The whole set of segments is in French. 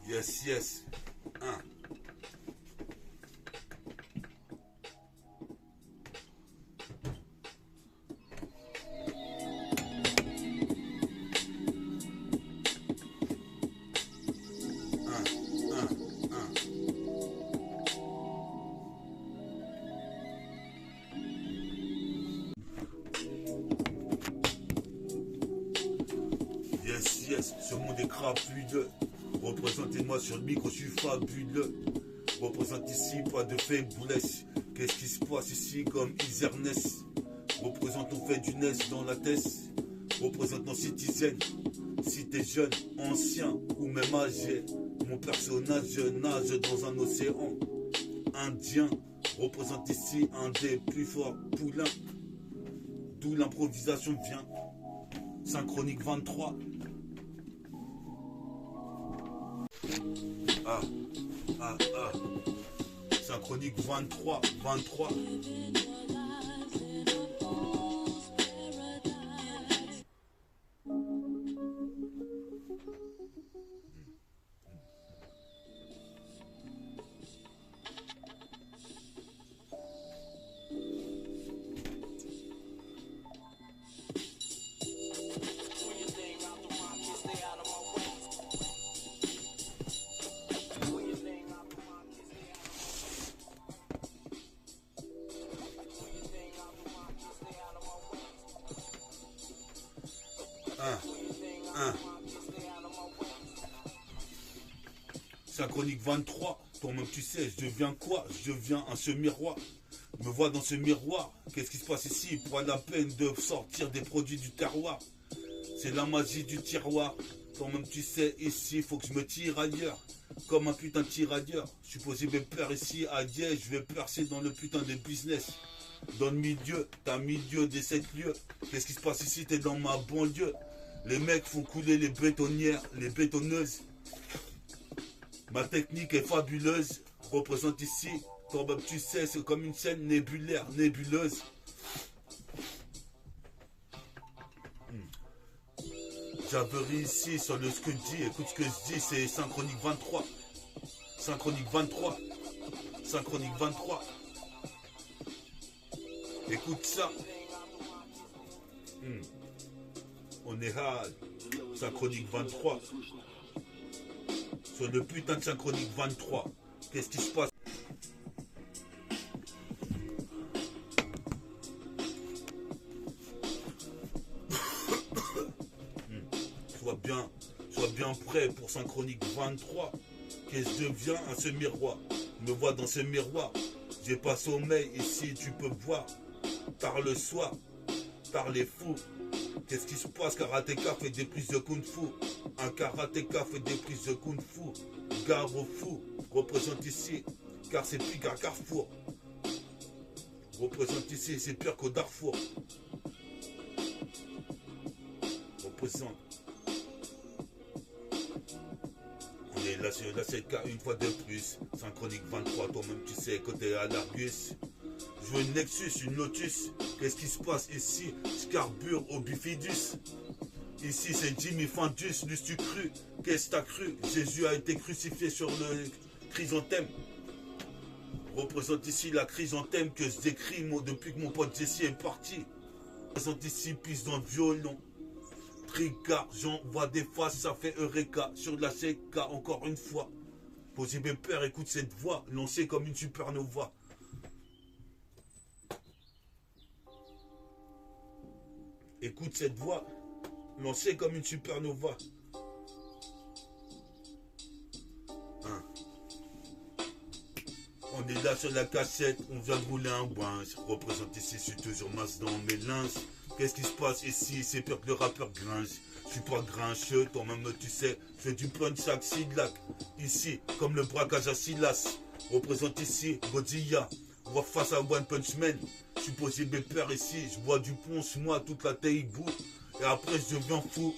Yes, yes. Un. Yes, yes, ce monde est crapuleux. Représentez-moi sur le micro, je suis fabuleux. Représente ici, pas de faiblesse. Qu'est-ce qui se passe ici comme Iserness? Représente, on fait du NES dans la tête. Représente nos citizens. Si t'es jeune, ancien ou même âgé, mon personnage nage dans un océan indien. Représente ici un des plus forts poulains. D'où l'improvisation vient. Synchronique 23. Ah, ah, ah. Synchronique 23, 23. Synchronique 23, toi-même tu sais, je deviens quoi? Je deviens un semi-roi. Me vois dans ce miroir, qu'est-ce qui se passe ici? Pour la peine de sortir des produits du terroir. C'est la magie du tiroir. Toi-même tu sais, ici, faut que je me tire ailleurs. Comme un putain de tirailleur. Je suis posé mes peurs ici à Dieu, je vais percer dans le putain de business. Dans le milieu, t'as milieu des 7 lieux. Qu'est-ce qui se passe ici? T'es dans ma banlieue. Les mecs font couler les bétonnières, les bétonneuses. Ma technique est fabuleuse. Représente ici, toi-même tu sais, c'est comme une scène nébulaire, nébuleuse. J'averie ici sur le ce que je dis. Écoute ce que je dis, c'est Synchronique 23. Synchronique 23. Synchronique 23. Écoute ça. On est hard. Synchronique 23. Sur le putain de Synchronique 23. Qu'est-ce qui se passe? Sois bien prêt pour Synchronique 23. Qu'est-ce que je deviens à ce miroir? Me vois dans ce miroir. J'ai pas sommeil ici, tu peux voir. Par le soir, par les fous. Qu'est-ce qui se passe? Karatéka fait des prises de kung-fu. Un karatéka fait des prises de kung-fu. Gare au fou, représente ici, car c'est plus qu'un carrefour. Représente ici, c'est pire qu'au Darfour. Représente. On est là sur la 7K une fois de plus. Synchronique 23, toi-même tu sais, côté à l'Argus. Je veux une Nexus, une Lotus. Qu'est-ce qui se passe ici? Je carbure au Bifidus. Ici c'est Jimmy Findus, l'eus-tu cru? Qu'est-ce que t'as cru? Jésus a été crucifié sur le chrysanthème. Représente ici la chrysanthème que je décris depuis que mon pote Jesse est parti. Représente ici piste dans le violon. Tricard, j'envoie des faces, ça fait Eureka. Sur de la CK encore une fois. Posez mes pères, écoute cette voix, lancée comme une supernova. Écoute cette voix, lancée comme une supernova. On est là sur la cassette, on vient de rouler un boin. Représente ici, je suis toujours masse dans mes linges. Qu'est-ce qui se passe ici? C'est pire que le rappeur gringe. Je suis pas grincheux, toi-même tu sais. Je fais du punch à Xilac. Ici, comme le braquage à Silas. Représente ici, Godzilla. On va face à One Punch Man. Je suis posé mes pères ici. Je bois du ponce, moi, toute la taille-boue. Et après, je deviens fou.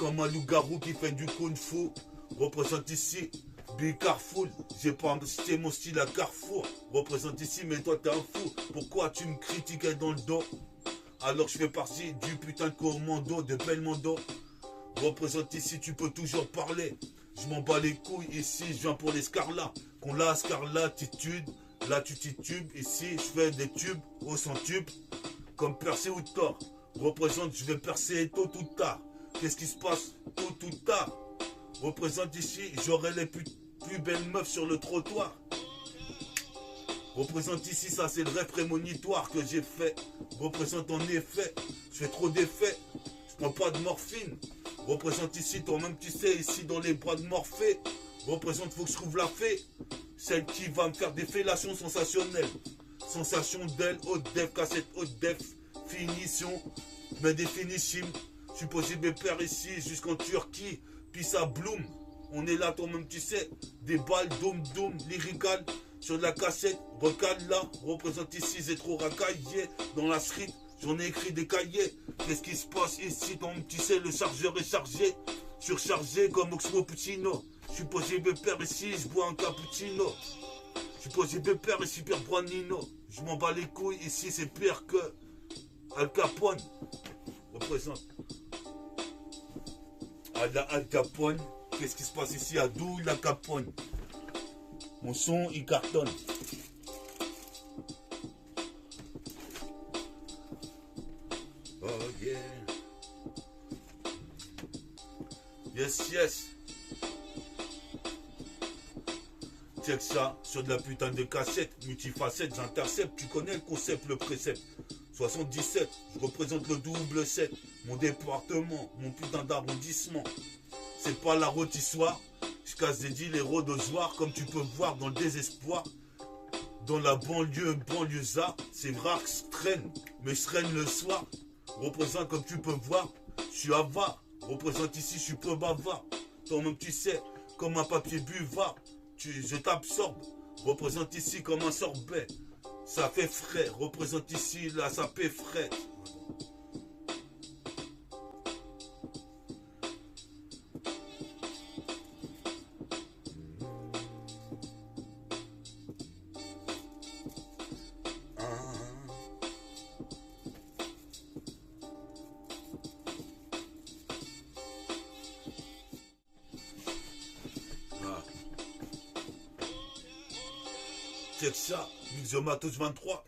Comme un loup-garou qui fait du kung-fu. Représente ici, Big Carrefour. J'ai pas cité mon style à Carrefour. Représente ici, mais toi, t'es un fou. Pourquoi tu me critiquais dans le dos? Alors je fais partie du putain de commando de Belmondo. Représente ici, tu peux toujours parler. Je m'en bats les couilles, ici je viens pour les scarlats. Qu'on la scarlatitude, là tu titubes. Ici je fais des tubes au centuple. Comme percer ou tort. Représente, je vais percer tôt ou tard. Qu'est-ce qui se passe tôt ou tard? Représente ici, j'aurai les plus belles meufs sur le trottoir. Représente ici, ça c'est le rêve prémonitoire que j'ai fait. Représente en effet, je fais trop d'effets. Je prends pas de morphine. Représente ici, toi-même tu sais, ici dans les bras de Morphée. Représente, faut que je trouve la fée. Celle qui va me faire des fellations sensationnelles. Sensation d'elle, haute def, cassette haute def. Finition, mes définitions. Je suis posé mes pères ici jusqu'en Turquie. Puis ça bloom. On est là, toi-même tu sais. Des balles, doum, lyrical. Sur de la cassette, recale là. Représente ici, j'ai trop racaillé. Dans la street, j'en ai écrit des cahiers. Qu'est-ce qui se passe ici, toi-même tu sais, le chargeur est chargé. Surchargé comme Oxmo Puccino. Je suis posé mes pères ici, je bois un cappuccino. Je suis posé mes pères ici, Pierre Branino. Je m'en bats les couilles, ici c'est pire que Al Capone. Représente. Al Capone. Qu'est-ce qui se passe ici à Douille la Capone? Mon son il cartonne. Oh yeah. Yes. Check ça, sur de la putain de cassette, multifacette, j'intercepte, tu connais le concept, le précepte. 77, je représente le double 7, mon département, mon putain d'arrondissement. C'est pas la rôtissoire, je casse des deals, les rôdozoirs, comme tu peux voir dans le désespoir. Dans la banlieusard, c'est rare que je traîne, mais je traîne le soir. Représente comme tu peux voir, je suis avare. Représente ici, je suis peu bavard. Toi-même tu sais, comme un papier buvard. Je t'absorbe, représente ici comme un sorbet. Ça fait frais, représente ici, là ça fait frais. Check ça, Mixomatos 23.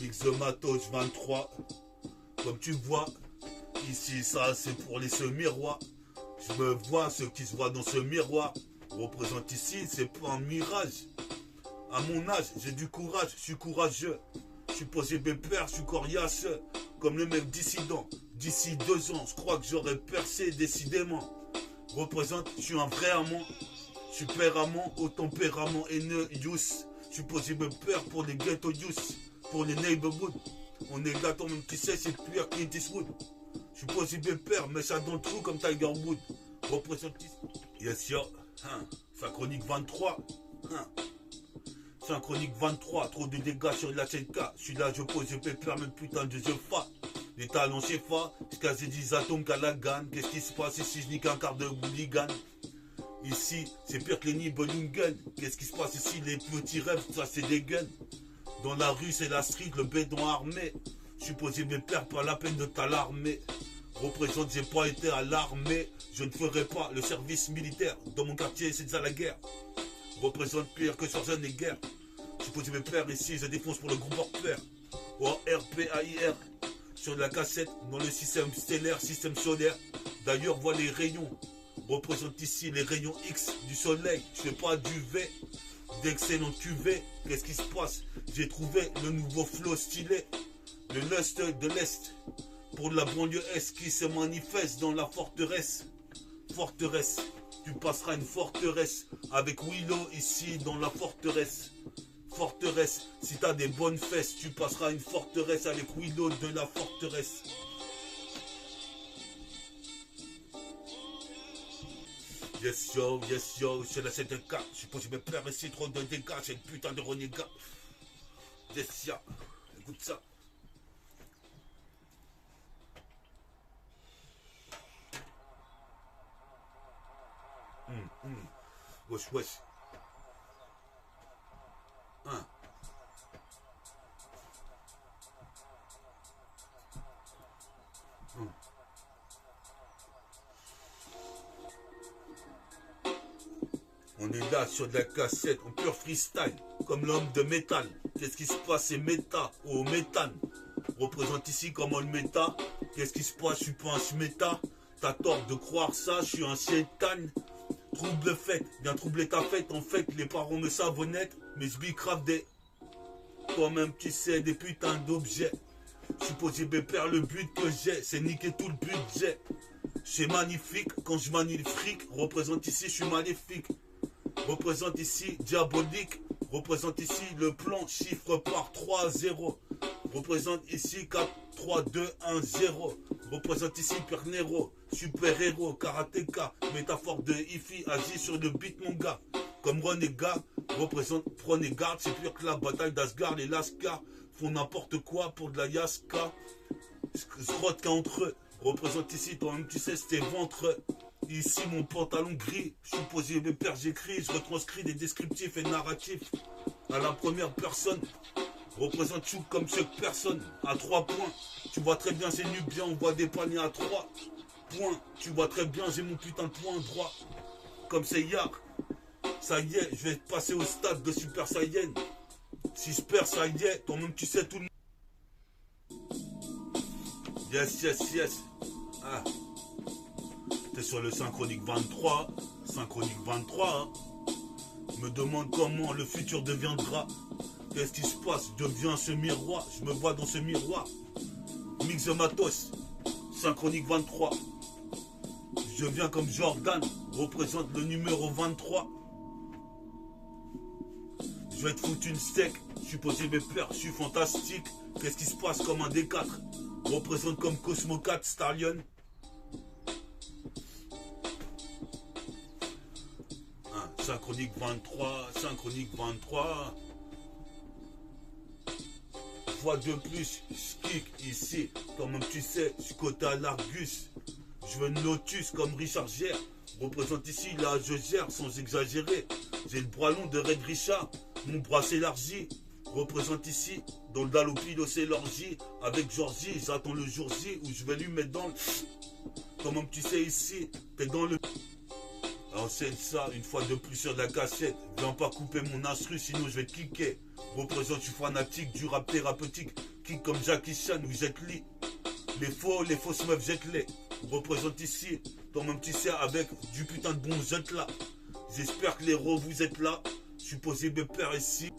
Mixomatos 23. Comme tu vois, ici ça c'est pour les semi-rois. Je me vois, ceux qui se voient dans ce miroir. Représente ici, c'est pas un mirage. À mon âge, j'ai du courage, je suis courageux. Je suis posé pépère, je suis coriace. Comme le mec dissident. D'ici 2 ans, je crois que j'aurais percé décidément. Représente, je suis un vrai amant. Je suis père amant au tempérament haineux, youth. Je suis posé pépère pour les ghetto youth, pour les neighborhood. On est gâteau, même tu sais, c'est pire Clint Eastwood. Je suis posé pépère, mais ça dans le trou comme Tiger Wood. Représente, yes yo, Synchronique 23. Synchronique 23, trop de dégâts sur la CK. Je suis là, je pose, je peux faire même putain de jeu fa. Les talons chez fa, je casse 10 atomes qu'à la gagne. Qu'est-ce qui se passe ici? Je nique un quart de hooligan. Ici, c'est pire que les Nibelungen. Qu'est-ce qui se passe ici? Les petits rêves, ça c'est des guns. Dans la rue, c'est la street, le bédon armé. Je suis posé mes pères, pas la peine de t'alarmer. Représente, j'ai pas été à l'armée. Je ne ferai pas le service militaire. Dans mon quartier, c'est déjà la guerre. Représente pire que sur une guerre. Je suis posé mes pères ici, je défonce pour le groupe Orpère. O-R-P-A-I-R. Sur la cassette, dans le système stellaire, système solaire. D'ailleurs, vois les rayons. Représente ici les rayons X du soleil. Je fais pas du V. D'excellents cuvées. Qu'est-ce qui se passe? J'ai trouvé le nouveau flow stylé. Le lust de l'Est. Pour la banlieue Est qui se manifeste dans la forteresse. Forteresse. Tu passeras une forteresse avec Willow ici dans la forteresse. Forteresse, si t'as des bonnes fesses, tu passeras une forteresse avec Willow de la forteresse. Yes yo, c'est la 7K. Je suppose que je me perds ici trop de dégâts, c'est une putain de renégat. Yes yo, écoute ça. Wesh, wesh. Hein. On est là sur de la cassette, en pur freestyle, comme l'homme de métal. Qu'est-ce qui se passe? C'est méta, au méthane. Représente ici comme le méta. Qu'est-ce qui se passe? Je suis pas un sméta. T'as tort de croire ça, je suis un chétan. Trouble fête, bien troubler ta fête. En fait, les parents me savent honnête, mais je bicrave des... Toi-même, tu sais, des putains d'objets. Je suis posé père, le but que j'ai, c'est niquer tout le budget. C'est magnifique, quand je manie le fric, représente ici, je suis maléfique. Représente ici, diabolique. Représente ici, le plan, chiffre par 3-0. Représente ici, 4-3-2-1-0. Représente ici, Pernero, super-héros, karatéka. Métaphore de Ifi, agit sur le beat, mon gars. Comme Renégat, représente, prenez garde, c'est pire que la bataille d'Asgard. Les Lascars font n'importe quoi pour de la Yaska. Scrotte entre eux. Représente ici, toi-même tu sais, c'était ventre. Ici mon pantalon gris, je suis posé mes pères, j'écris, je retranscris des descriptifs et narratifs à la première personne. Représente Chouk comme chaque personne, à 3 points. Tu vois très bien, c'est nubien, on voit des paniers à 3 points. Tu vois très bien, j'ai mon putain de point droit. Comme c'est Yak. Ça y est, je vais passer au stade de Super Saiyan. Si je perds, ça y est, toi-même tu sais tout le monde. Yes, yes, yes. Ah. T'es sur le synchronique 23. Synchronique 23. Hein. Me demande comment le futur deviendra. Qu'est-ce qui se passe? Je deviens ce miroir. Je me vois dans ce miroir. Mix de matos. Synchronique 23. Je viens comme Jordan. Représente le numéro 23. Je vais te foutre une steak. Je suis posé mes peurs. Je suis fantastique. Qu'est-ce qui se passe comme un D4? Représente comme Cosmo 4 Stallion. Synchronique 23, synchronique 23. Fois de plus, je kick ici. Comme tu sais, je suis côté à l'Argus. Je veux une Lotus comme Richard Gere. Représente ici, là je gère sans exagérer. J'ai le bras long de Red Richard. Mon bras s'élargit. Représente ici, dans le Dalopilo c'est l'orgie. Avec Georgie, j'attends le jour J où je vais lui mettre dans le... Comme tu sais ici, t'es dans le... Enseigne ça une fois de plus sur la cassette. Viens pas couper mon instru, sinon je vais te kicker. Représente, je suis fanatique du rap thérapeutique. Kick comme Jackie Chan ou Jet Li. Les fausses meufs, jette-les. Représente ici, toi-même tu sais, avec du putain de bon jet là. J'espère que les héros vous êtes là. Je suis posé mes pères ici.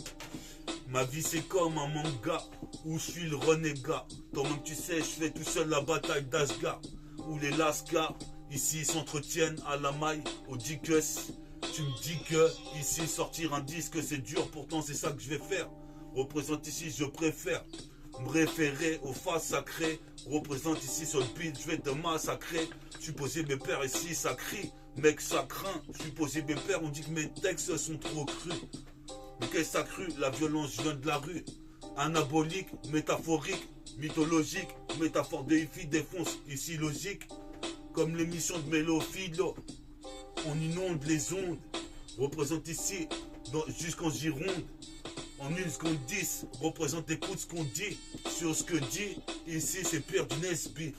Ma vie c'est comme un manga où je suis le renégat. Toi-même tu sais, je fais tout seul la bataille d'Asgard. Où les Lascars ici s'entretiennent à la maille, au dicus. Tu me dis que ici sortir un disque c'est dur, pourtant c'est ça que je vais faire. Représente ici, je préfère me référer aux faces sacrées. Représente ici sur le beat, je vais te massacrer. Je suis posé mes pères ici, ça crie, mec ça craint. Je suis posé mes pères, on dit que mes textes sont trop crus. Mais qu'est-ce que ça cru? La violence vient de la rue. Anabolique, métaphorique, mythologique, métaphore de Ifi défonce, ici logique. Comme l'émission de Mélophilo, on inonde les ondes. Représente ici, jusqu'en Gironde. En 1 seconde 10, représente, écoute ce qu'on dit. Sur ce que dit, ici c'est Pierre du Nesby.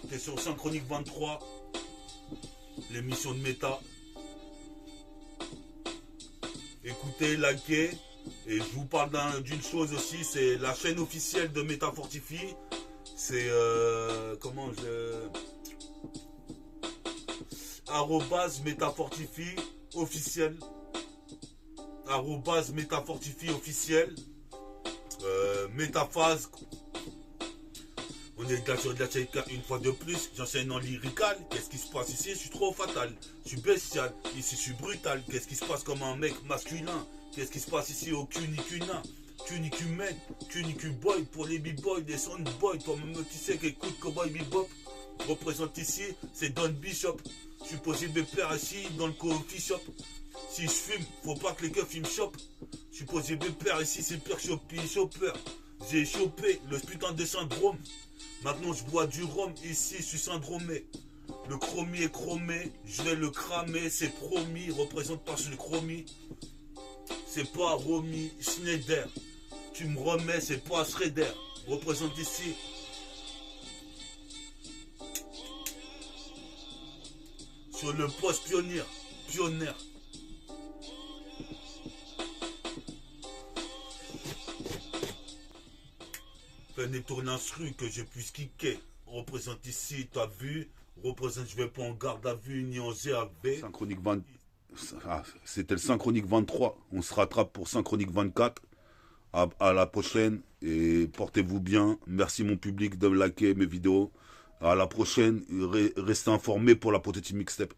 T'es sur Synchronique 23, l'émission de méta. Écoutez, likez. Et je vous parle d'une chose aussi, c'est la chaîne officielle de Méta Fortify. C'est comment je... @métafortify officiel. @métafortify officiel. Métaphase. On est là sur de la Tchaïka une fois de plus. J'enseigne en lyrical. Qu'est-ce qui se passe ici? Je suis trop fatal. Je suis bestial. Ici je suis brutal. Qu'est-ce qui se passe comme un mec masculin? Qu'est-ce qui se passe ici au Cunicuna? Cunicumen, Cunicu boy pour les b-boys, des sound boys. Toi-même tu sais qu'écoute Cowboy Bebop. Représente ici, c'est Don Bishop. Je suis posé mes pères ici dans le coffee shop. Si je fume, faut pas que les keufs ils me chopent. Je suis posé mes pères ici, c'est pire chopper. J'ai chopé le putain de syndrome. Maintenant je bois du rhum, ici je suis syndromé. Le chromie est chromé, je vais le cramer, c'est promis, représente pas sur le chromie. C'est pas Romy Schneider. Tu me remets, c'est pas Schrader. Représente ici. Sur le poste pionnier. Pionnière. Venez tourner un truc que je puisse kicker. Représente ici, t'as vu. Représente, je vais pas en garde à vue ni en GAV. Synchronique 20. Ah, c'était le Synchronique 23. On se rattrape pour Synchronique 24. À la prochaine. Et portez-vous bien. Merci mon public de liker mes vidéos. À la prochaine. Restez informés pour la Potetti Mixtape.